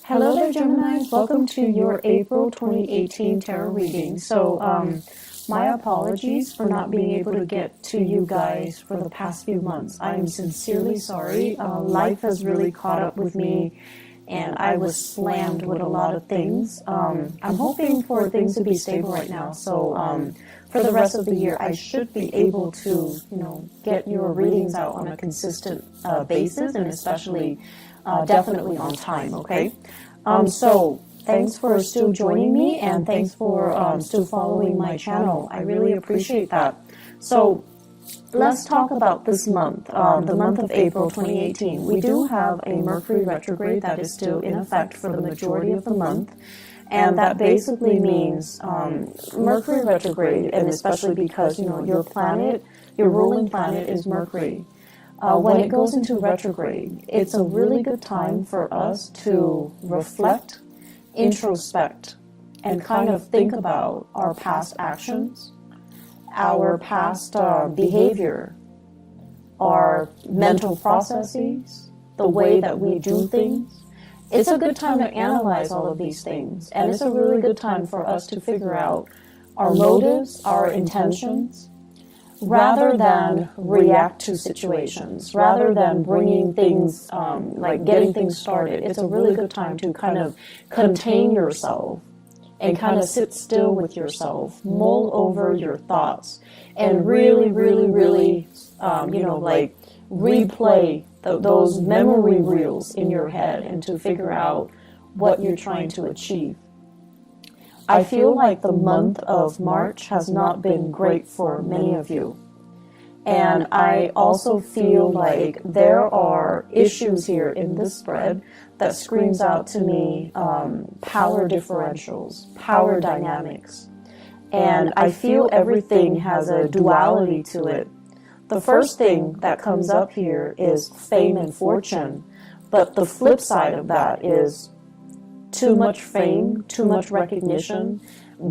Hello there, Gemini. Welcome to your April 2018 tarot reading. My apologies for not being able to get to you guys for the past few months. I am sincerely sorry. Life has really caught up with me, and I was slammed with a lot of things. I'm hoping for things to be stable right now. For the rest of the year, I should be able to, get your readings out on a consistent basis, and especially definitely on time, okay? Thanks for still joining me, and thanks for still following my channel. I really appreciate that. So let's talk about this month, the month of April 2018. We do have a Mercury retrograde that is still in effect for the majority of the month. And that basically means Mercury retrograde, and especially because, your planet, your ruling planet is Mercury. When it goes into retrograde, it's a really good time for us to reflect, introspect, and kind of think about our past actions, our past behavior, our mental processes, the way that we do things. It's a good time to analyze all of these things, and it's a really good time for us to figure out our motives, our intentions, rather than react to situations, rather than bringing things, like getting things started. It's a really good time to kind of contain yourself and kind of sit still with yourself, mull over your thoughts, and really, replay those memory reels in your head and to figure out what you're trying to achieve. I feel like the month of March has not been great for many of you. And I also feel like there are issues here in this spread that screams out to me power differentials, power dynamics. And I feel everything has a duality to it. The first thing that comes up here is fame and fortune, but the flip side of that is too much fame, too much recognition,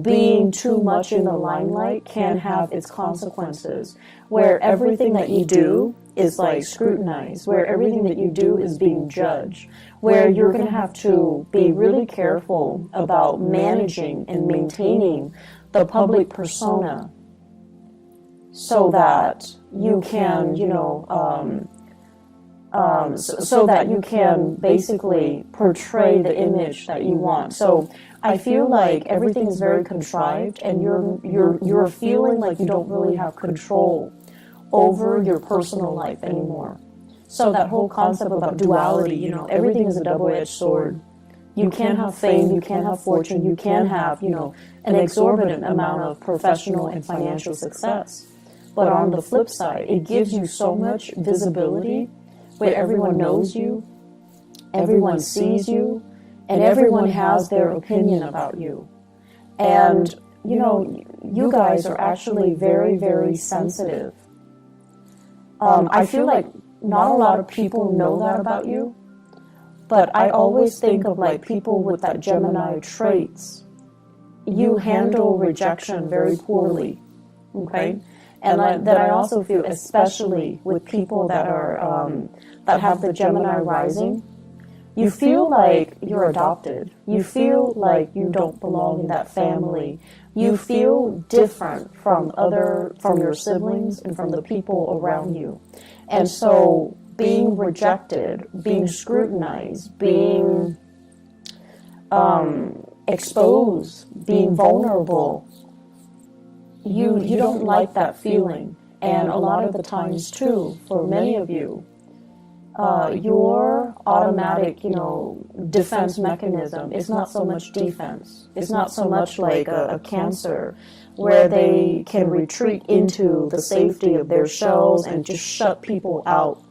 being too much in the limelight can have its consequences, where everything that you do is like scrutinized, where everything that you do is being judged, where you're going to have to be really careful about managing and maintaining the public persona so that you can, so that you can basically portray the image that you want. So I feel like everything is very contrived, and you're feeling like you don't really have control over your personal life anymore. So that whole concept about duality, everything is a double-edged sword. You can't have fame, you can't have fortune, you can't have, an exorbitant amount of professional and financial success. But on the flip side, it gives you so much visibility where everyone knows you, everyone sees you, and everyone has their opinion about you. And, you guys are actually very, very sensitive. I feel like not a lot of people know that about you, but I always think of like people with that Gemini traits. You handle rejection very poorly, okay? And that I also feel, especially with people that are that have the Gemini rising, you feel like you're adopted. You feel like you don't belong in that family. You feel different from your siblings and from the people around you. And so being rejected, being scrutinized, being exposed, being vulnerable, you don't like that feeling. And a lot of the times too, for many of you, your automatic, defense mechanism is not so much defense. It's not so much like a Cancer where they can retreat into the safety of their shells and just shut people out.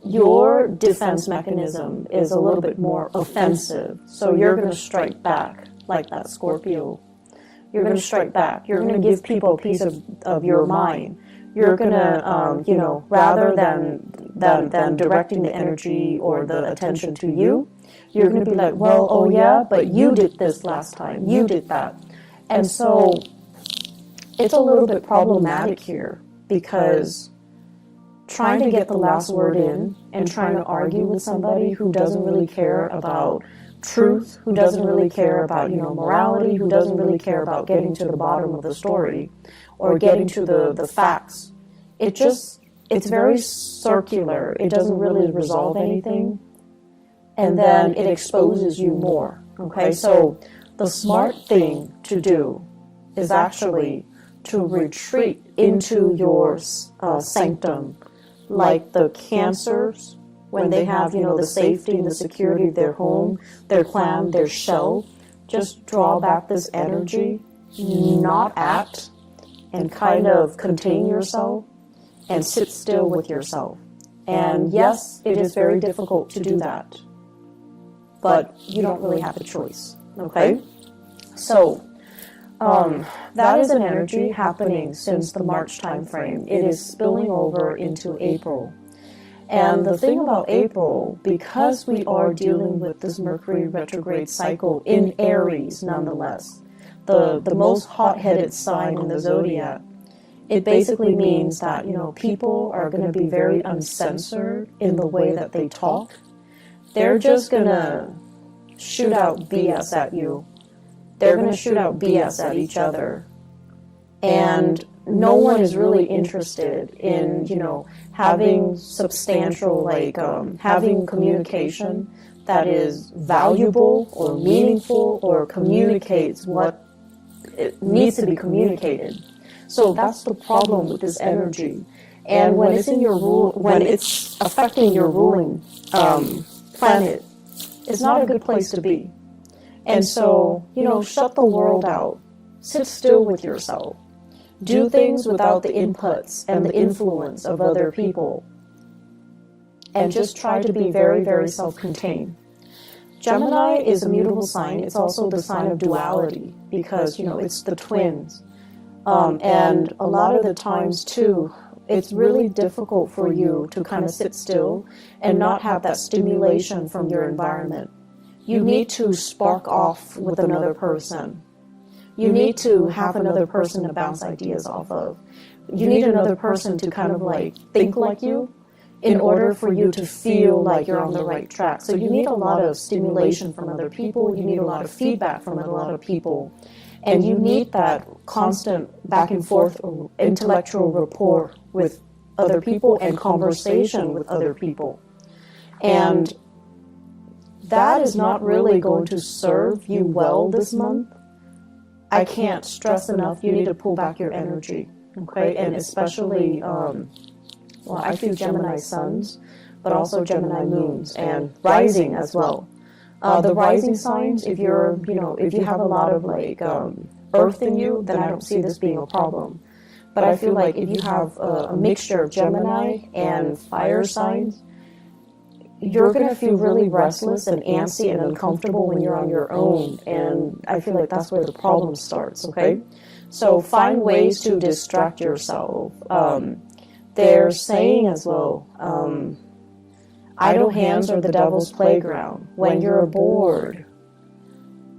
Your defense mechanism is a little bit more offensive. So you're going to strike back like that Scorpio. You're going to strike back. You're going to give people a piece of your mind. You're going to, rather than directing the energy or the attention to you, you're going to be like, well, oh yeah, but you did this last time. You did that. And so it's a little bit problematic here because trying to get the last word in and trying to argue with somebody who doesn't really care about truth, who doesn't really care about, morality, who doesn't really care about getting to the bottom of the story or getting to the facts. It's very circular. It doesn't really resolve anything. And then it exposes you more. Okay, so the smart thing to do is actually to retreat into your sanctum, like the Cancers, when they have, the safety and the security of their home, their clan, their shell. Just draw back this energy, not act, and kind of contain yourself and sit still with yourself. And yes, it is very difficult to do that, but you don't really have a choice, okay? So, that is an energy happening since the March time frame. It is spilling over into April. And the thing about April, because we are dealing with this Mercury retrograde cycle in Aries nonetheless, the most hot-headed sign in the zodiac, it basically means that, people are going to be very uncensored in the way that they talk. They're just going to shoot out BS at you. They're going to shoot out BS at each other. And no one is really interested in, having substantial, having communication that is valuable or meaningful or communicates what it needs to be communicated. So that's the problem with this energy. And when it's in your when it's affecting your ruling planet, it's not a good place to be. And so, shut the world out. Sit still with yourself. Do things without the inputs and the influence of other people. And just try to be very, very self-contained. Gemini is a mutable sign. It's also the sign of duality because, it's the twins. And a lot of the times, too, it's really difficult for you to kind of sit still and not have that stimulation from your environment. You need to spark off with another person. You need to have another person to bounce ideas off of. You need another person to kind of think like you in order for you to feel like you're on the right track. So you need a lot of stimulation from other people. You need a lot of feedback from a lot of people. And you need that constant back and forth intellectual rapport with other people and conversation with other people. And that is not really going to serve you well this month. I can't stress enough, you need to pull back your energy, okay? And especially, I feel Gemini suns, but also Gemini moons and rising as well. The rising signs, if you're, if you have a lot of earth in you, then I don't see this being a problem. But I feel like if you have a mixture of Gemini and fire signs, you're going to feel really restless and antsy and uncomfortable when you're on your own. And I feel like that's where the problem starts, okay? So find ways to distract yourself. They're saying as well, idle hands are the devil's playground. When you're bored,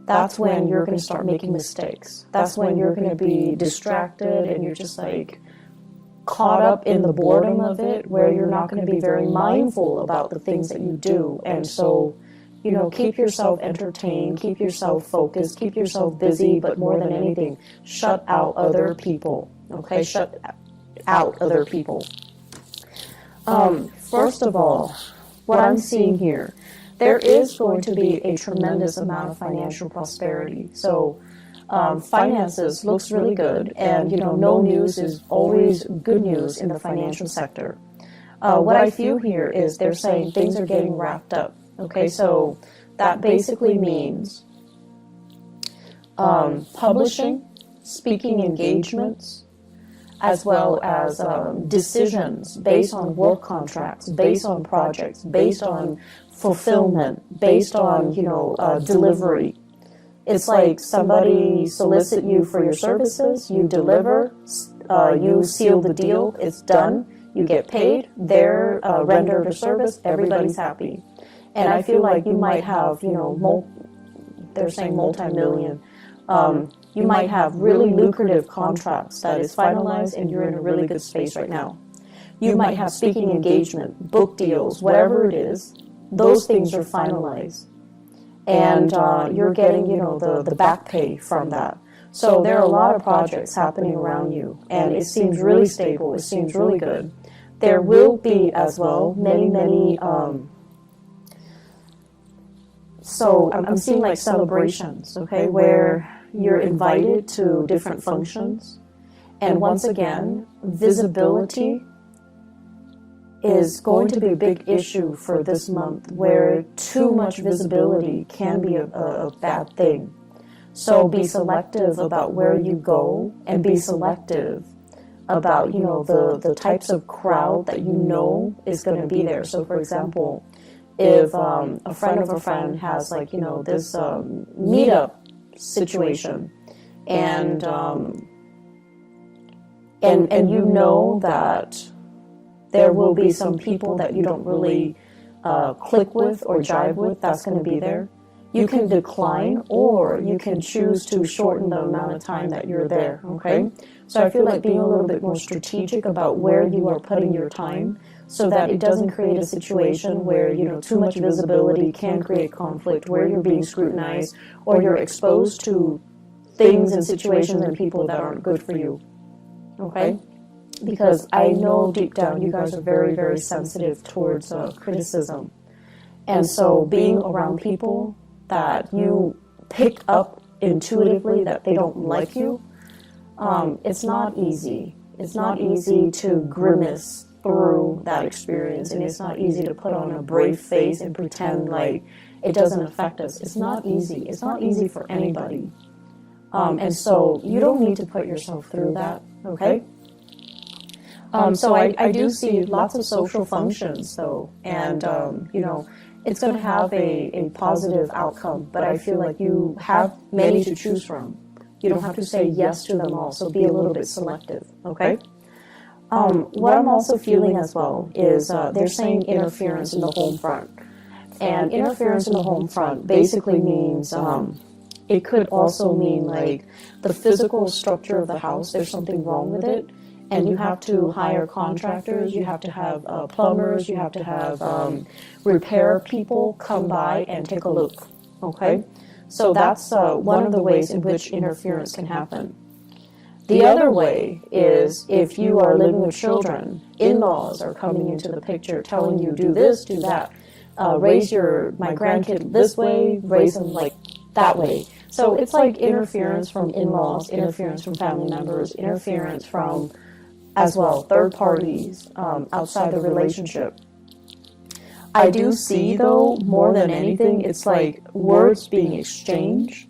that's when you're going to start making mistakes. That's when you're going to be distracted and you're just caught up in the boredom of it, where you're not going to be very mindful about the things that you do. And so, keep yourself entertained, keep yourself focused, keep yourself busy, but more than anything, shut out other people, okay? Shut out other people. First of all, what I'm seeing here, there is going to be a tremendous amount of financial prosperity. So, finances looks really good, and no news is always good news in the financial sector. What I feel here is they're saying things are getting wrapped up. Okay, so that basically means publishing, speaking engagements, as well as decisions based on work contracts, based on projects, based on fulfillment, based on delivery. It's like somebody solicit you for your services, you deliver, you seal the deal, it's done, you get paid, they're rendered a service, everybody's happy. And I feel like you might have, they're saying multi-million, you might have really lucrative contracts that is finalized and you're in a really good space right now. You might have speaking engagement, book deals, whatever it is, those things are finalized. and you're getting, you know, the back pay from that. So there are a lot of projects happening around you, and it seems really stable. It seems really good. There will be as well many so I'm seeing like celebrations, okay, where you're invited to different functions. And once again, visibility is going to be a big issue for this month, where too much visibility can be a bad thing. So be selective about where you go, and be selective about, you know, the types of crowd that you know is going to be there. So for example, if a friend of a friend has, like, you know, this meetup situation, and you know that there will be some people that you don't really click with or jive with, that's going to be there. You can decline, or you can choose to shorten the amount of time that you're there, okay? So I feel like being a little bit more strategic about where you are putting your time, so that it doesn't create a situation where, you know, too much visibility can create conflict, where you're being scrutinized, or you're exposed to things and situations and people that aren't good for you, okay? Because I know deep down you guys are very, very sensitive towards criticism. And so being around people that you pick up intuitively that they don't like you, it's not easy. It's not easy to grimace through that experience, and it's not easy to put on a brave face and pretend like it doesn't affect us. It's not easy. It's not easy for anybody. And so you don't need to put yourself through that, okay? So I do see lots of social functions, though, and, you know, it's going to have a positive outcome, but I feel like you have many to choose from. You don't have to say yes to them all, so be a little bit selective, okay? What I'm also feeling as well is they're saying interference in the home front. And interference in the home front basically means, it could also mean like the physical structure of the house, there's something wrong with it, and you have to hire contractors, you have to have plumbers, you have to have repair people come by and take a look, okay? So that's one of the ways in which interference can happen. The other way is if you are living with children, in-laws are coming into the picture telling you, do this, do that, raise my grandkid this way, raise them like that way. So it's like interference from in-laws, interference from family members, interference from, as well, third parties outside the relationship. I do see, though, more than anything, it's like words being exchanged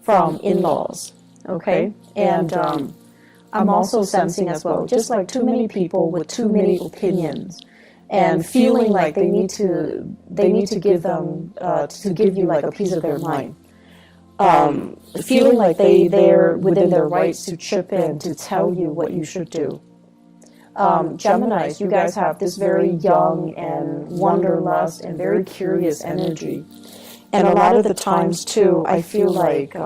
from in-laws, okay? And I'm also sensing as well, just like too many people with too many opinions, and feeling like they need to give them to give you like a piece of their mind. Feeling like they're within their rights to chip in to tell you what you should do. Geminis, you guys have this very young and wanderlust and very curious energy. And a lot of the times, too, I feel like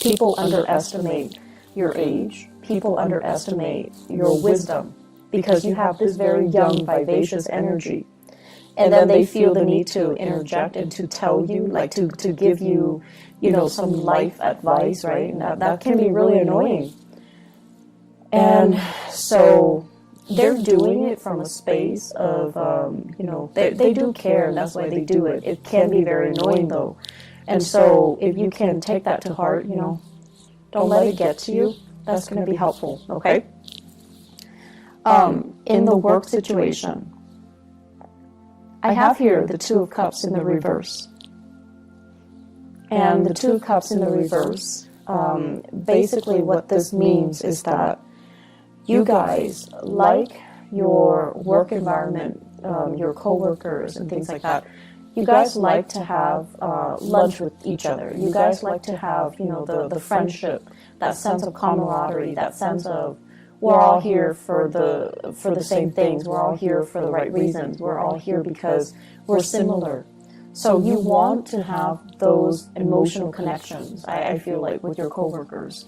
people underestimate your age. People underestimate your wisdom because you have this very young, vivacious energy. And then they feel the need to interject and to tell you, like to give you, you know, some life advice, right? And that can be really annoying. And so they're doing it from a space of, you know, they do care, and that's why they do it. It can be very annoying, though. And so if you can take that to heart, you know, don't let it get to you. That's going to be helpful, okay? In the work situation, I have here the Two of Cups in the reverse. And the Two of Cups in the reverse, basically what this means is that you guys like your work environment, your coworkers and things like that. You guys like to have lunch with each other. You guys like to have, you know, the friendship, that sense of camaraderie, that sense of we're all here for the same things. We're all here for the right reasons. We're all here because we're similar. So you want to have those emotional connections, I feel like, with your coworkers.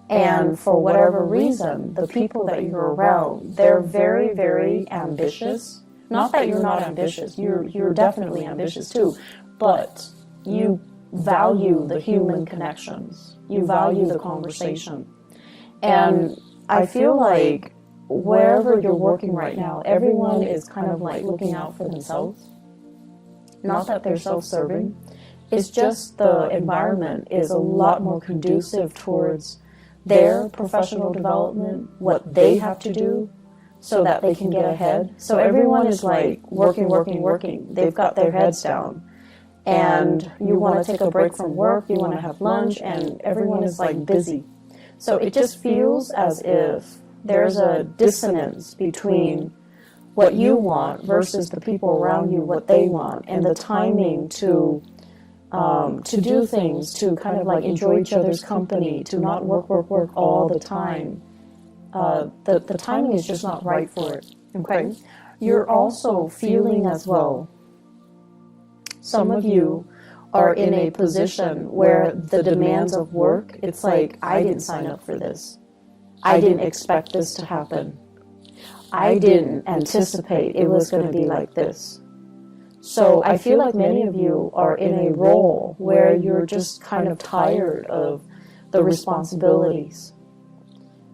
And for whatever reason, the people that you're around, they're very, very ambitious. Not that you're not ambitious. You're definitely ambitious too. But you value the human connections. You value the conversation. And I feel like wherever you're working right now, everyone is kind of like looking out for themselves. Not that they're self-serving. It's just the environment is a lot more conducive towards their professional development, what they have to do so that they can get ahead. So everyone is like working. They've got their heads down. And you want to take a break from work, you want to have lunch, and everyone is like busy. So it just feels as if there's a dissonance between what you want versus the people around you, what they want, and the timing to do things, to kind of like enjoy each other's company, to not work all the time. The timing is just not right for it, okay? You're also feeling as well, some of you are in a position where the demands of work, it's like, I didn't sign up for this. I didn't expect this to happen. I didn't anticipate it was going to be like this. So I feel like many of you are in a role where you're just kind of tired of the responsibilities.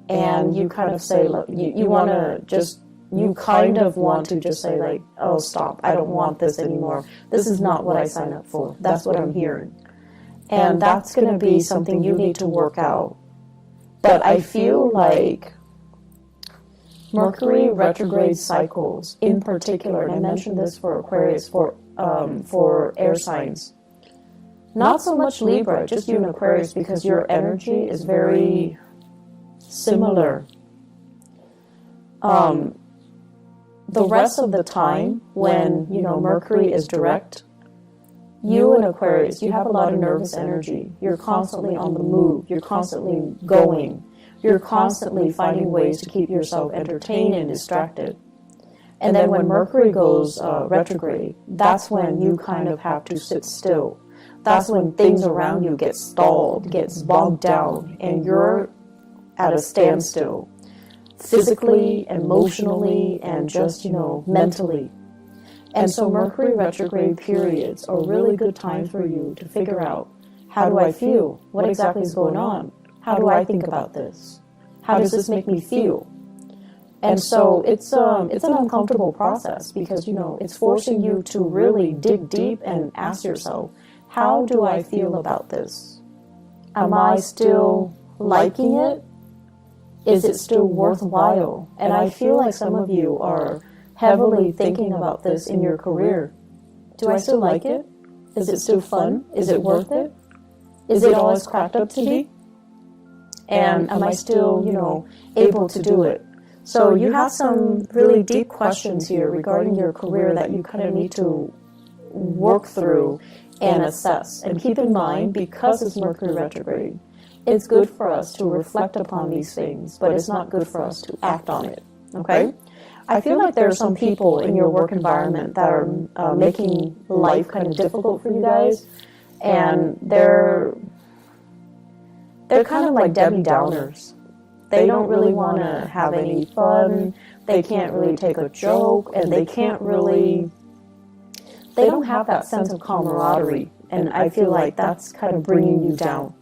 And you kind of say, look, you want to just, you kind of want to just say like, oh, stop, I don't want this anymore. This is not what I signed up for. That's what I'm hearing. And that's going to be something you need to work out. But I feel like Mercury retrograde cycles in particular, and I mentioned this for Aquarius, for air signs. Not so much Libra, just you and Aquarius, because your energy is very similar. The rest of the time, when, you know, Mercury is direct, you and Aquarius, you have a lot of nervous energy. You're constantly on the move. You're constantly going. You're constantly finding ways to keep yourself entertained and distracted. And then when Mercury goes retrograde, that's when you kind of have to sit still. That's when things around you get stalled, gets bogged down, and you're at a standstill. Physically, emotionally, and just, you know, mentally. And so Mercury retrograde periods are really good times for you to figure out, how do I feel? What exactly is going on? How do I think about this? How does this make me feel? And so it's an uncomfortable process because, you know, it's forcing you to really dig deep and ask yourself, how do I feel about this? Am I still liking it? Is it still worthwhile? And I feel like some of you are heavily thinking about this in your career. Do I still like it? Is it still fun? Is it worth it? Is it all it's cracked up to be? And am I still, you know, able to do it? So you have some really deep questions here regarding your career that you kind of need to work through and assess. And keep in mind, because it's Mercury retrograde, it's good for us to reflect upon these things, but it's not good for us to act on it, okay? I feel like there are some people in your work environment that are making life kind of difficult for you guys, and they're kind of like Debbie Downers. They don't really want to have any fun, they can't really take a joke, and they don't have that sense of camaraderie, and I feel like that's kind of bringing you down.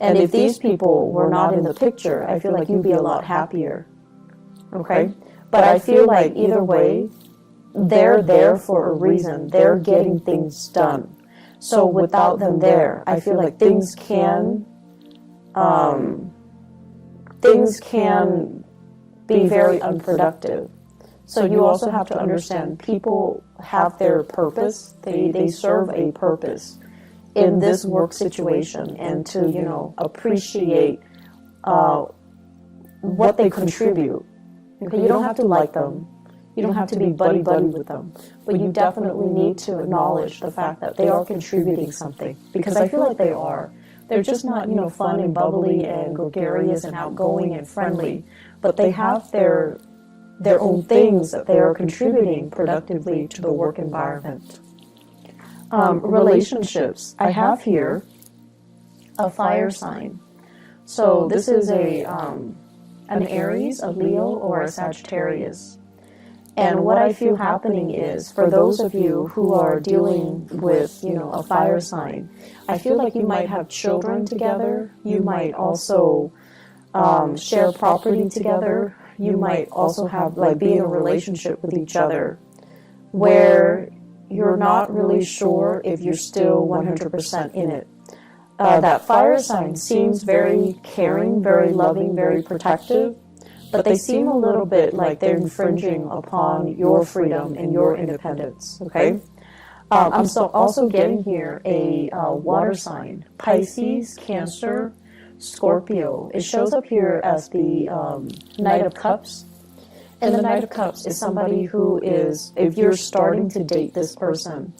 And if these people were not in the picture, I feel like you'd be a lot happier, okay? But I feel like either way, they're there for a reason. They're getting things done. So without them there, I feel like things can be very unproductive. So you also have to understand people have their purpose. They serve a purpose in this work situation, and to, you know, appreciate what they contribute. Okay, you don't have to like them. You don't have to be buddy-buddy with them. But you definitely need to acknowledge the fact that they are contributing something. Because I feel like they are. They're just not, you know, fun and bubbly and gregarious and outgoing and friendly. But they have their own things that they are contributing productively to the work environment. Relationships. I have here a fire sign. So this is an Aries, a Leo, or a Sagittarius. And what I feel happening is, for those of you who are dealing with, a fire sign, I feel like you might have children together. You might also share property together. You might also have, like, be in a relationship with each other where you're not really sure if you're still 100% in it. That fire sign seems very caring, very loving, very protective, but they seem a little bit like they're infringing upon your freedom and your independence, okay? I'm also getting here a water sign, Pisces, Cancer, Scorpio. It shows up here as the Knight of Cups. And the Knight of Cups is somebody who is, if you're starting to date this person,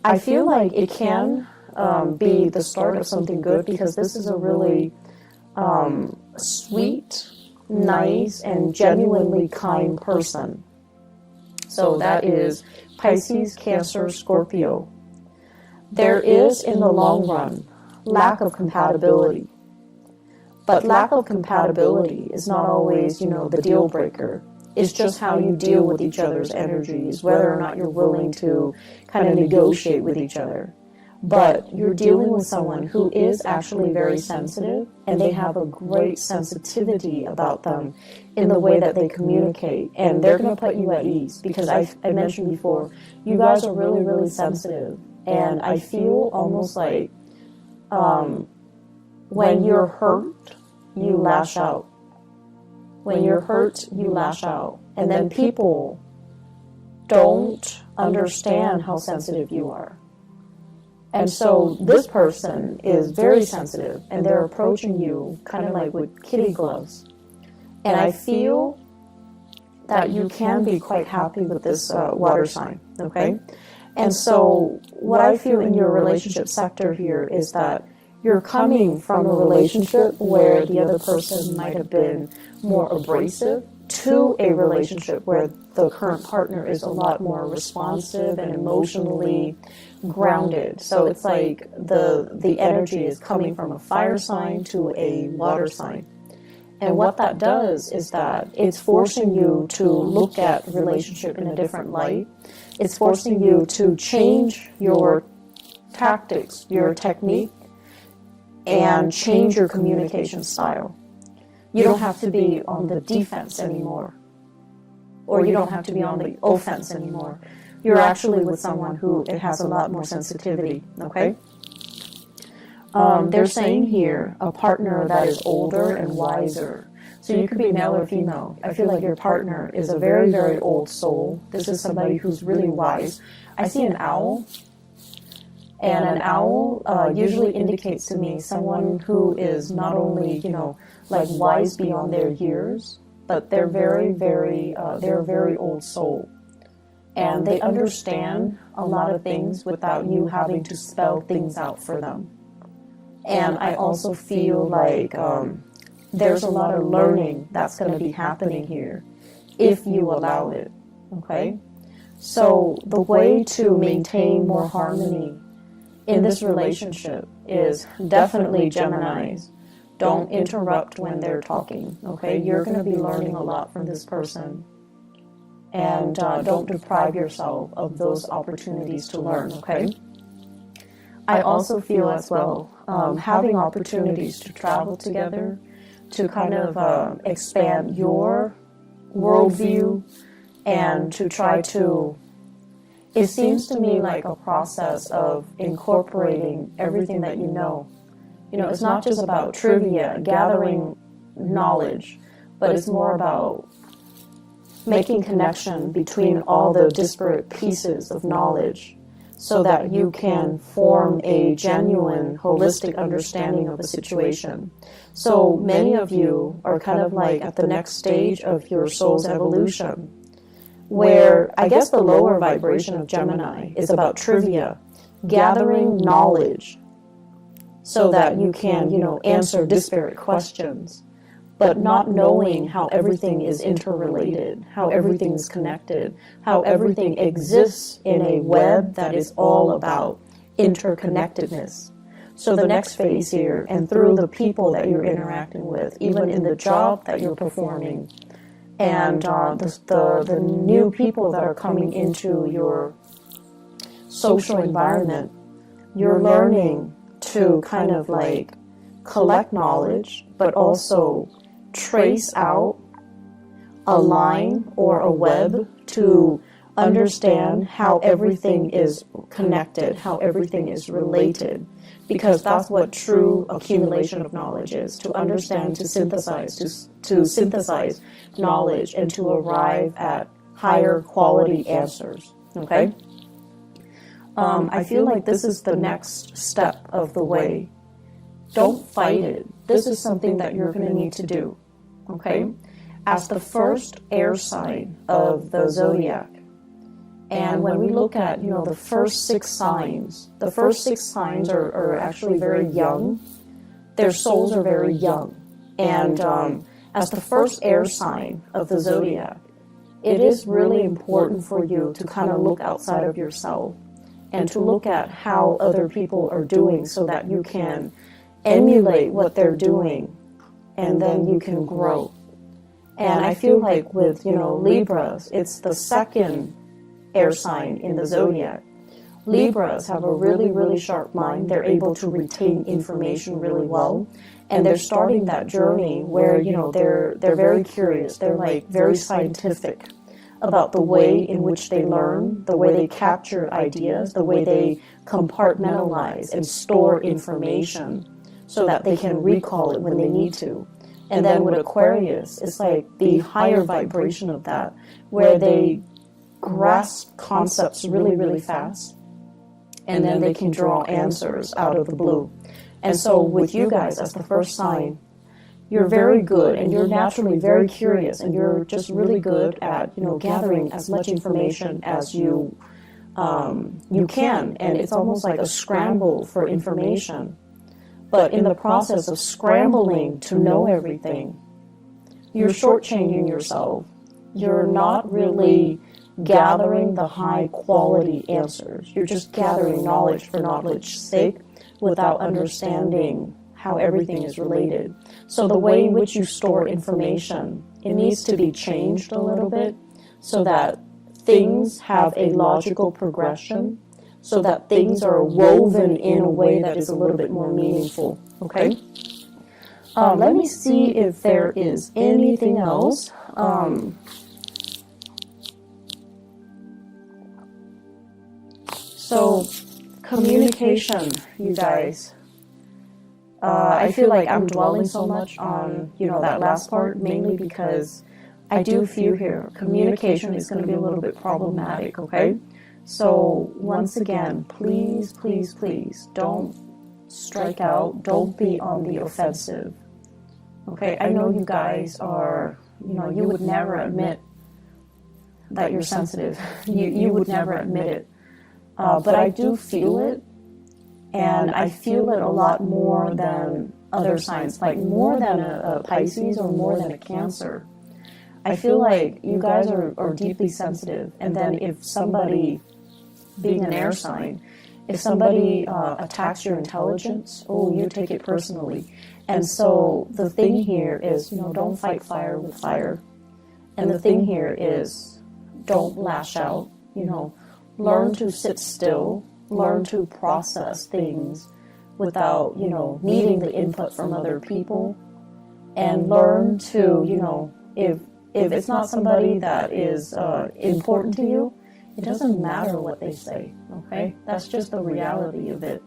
I feel like it can be the start of something good, because this is a really sweet, nice, and genuinely kind person. So that is Pisces, Cancer, Scorpio. There is, in the long run, lack of compatibility. But lack of compatibility is not always, the deal breaker. It's just how you deal with each other's energies, whether or not you're willing to kind of negotiate with each other. But you're dealing with someone who is actually very sensitive, and they have a great sensitivity about them in the way that they communicate. And they're going to put you at ease, because I mentioned before, you guys are really, really sensitive. And I feel almost like when you're hurt, you lash out. When you're hurt, you lash out. And then people don't understand how sensitive you are. And so this person is very sensitive, and they're approaching you kind of like with kitty gloves. And I feel that you can be quite happy with this water sign, okay? And so what I feel in your relationship sector here is that you're coming from a relationship where the other person might have been more abrasive to a relationship where the current partner is a lot more responsive and emotionally grounded. So it's like the energy is coming from a fire sign to a water sign. And what that does is that it's forcing you to look at relationship in a different light. It's forcing you to change your tactics, your technique, and change your communication style. You don't have to be on the defense anymore, or you don't have to be on the offense anymore. You're actually with someone who it has a lot more sensitivity, okay? They're saying here a partner that is older and wiser. So you could be male or female. I feel like your partner is a very, very old soul. This is somebody who's really wise. I see an owl. And an owl usually indicates to me someone who is not only, like wise beyond their years, but they're very, they're a very old soul. And they understand a lot of things without you having to spell things out for them. And I also feel like there's a lot of learning that's going to be happening here if you allow it, okay? So the way to maintain more harmony in this relationship is definitely Geminis. Don't interrupt when they're talking, okay? You're going to be learning a lot from this person. And don't deprive yourself of those opportunities to learn, okay? I also feel as well, having opportunities to travel together, to kind of expand your worldview, and to try to, it seems to me like a process of incorporating everything that you know. It's not just about trivia, gathering knowledge, but it's more about making connection between all the disparate pieces of knowledge so that you can form a genuine, holistic understanding of a situation. So many of you are kind of like at the next stage of your soul's evolution, where I guess the lower vibration of Gemini is about trivia, gathering knowledge so that you can, answer disparate questions, but not knowing how everything is interrelated, how everything is connected, how everything exists in a web that is all about interconnectedness. So the next phase here, and through the people that you're interacting with, even in the job that you're performing, And the new people that are coming into your social environment, you're learning to kind of like collect knowledge, but also trace out a line or a web to understand how everything is connected, how everything is related, because that's what true accumulation of knowledge is, to understand, to synthesize knowledge and to arrive at higher quality answers, okay? I feel like this is the next step of the way. Don't fight it. This is something that you're going to need to do, okay? As the first air sign of the zodiac, and when we look at, you know, the first 6 signs, the first 6 signs are actually very young. Their souls are very young. And as the first air sign of the zodiac, it is really important for you to kind of look outside of yourself and to look at how other people are doing so that you can emulate what they're doing and then you can grow. And I feel like with, you know, Libras, it's the second air sign in the zodiac. Libras have a really, really sharp mind. They're able to retain information really well. And they're starting that journey where, you know, they're very curious. They're like very scientific about the way in which they learn, the way they capture ideas, the way they compartmentalize and store information so that they can recall it when they need to. And then with Aquarius, it's like the higher vibration of that, where they grasp concepts really, really fast, and then they can draw answers out of the blue. And so with you guys as the first sign, you're very good, and you're naturally very curious, and you're just really good at, you know, gathering as much information as you can, and it's almost like a scramble for information. But in the process of scrambling to know everything, you're shortchanging yourself. You're not really gathering the high quality answers. You're just gathering knowledge for knowledge's sake without understanding how everything is related. So the way in which you store information, it needs to be changed a little bit so that things have a logical progression, so that things are woven in a way that is a little bit more meaningful, okay? Let me see if there is anything else. So, communication, you guys. I feel like I'm dwelling so much on, you know, that last part, mainly because I do feel here communication is going to be a little bit problematic, okay? So, once again, please, please, please, don't strike out. Don't be on the offensive, okay? I know you guys are, you know, you would never admit that you're sensitive. You would never admit it. But I do feel it, and I feel it a lot more than other signs, like more than a Pisces or more than a Cancer. I feel like you guys are deeply sensitive, and then if somebody, being an air sign, if somebody attacks your intelligence, oh, you take it personally. And so the thing here is, you know, don't fight fire with fire. And the thing here is, don't lash out, you know. Learn to sit still, learn to process things without, you know, needing the input from other people, and learn to, you know, if it's not somebody that is important to you, it doesn't matter what they say, okay? That's just the reality of it.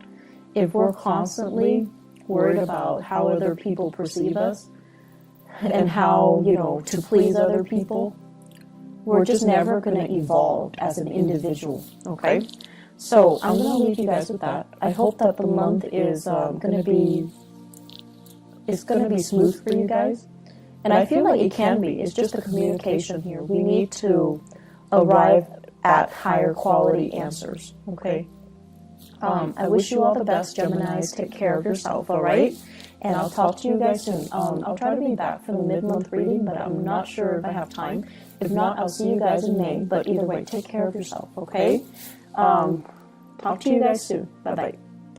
If we're constantly worried about how other people perceive us and how, you know, to please other people, we're just never going to evolve as an individual, okay? So I'm going to leave you guys with that. I hope that the month is going to be smooth for you guys. And I feel like it can be. It's just the communication here. We need to arrive at higher quality answers, okay? I wish you all the best, Geminis. Take care of yourself, all right? And I'll talk to you guys soon. I'll try to be back for the mid-month reading, but I'm not sure if I have time. If not, I'll see you guys in May. But either way, take care of yourself, okay? Talk to you guys soon. Bye-bye.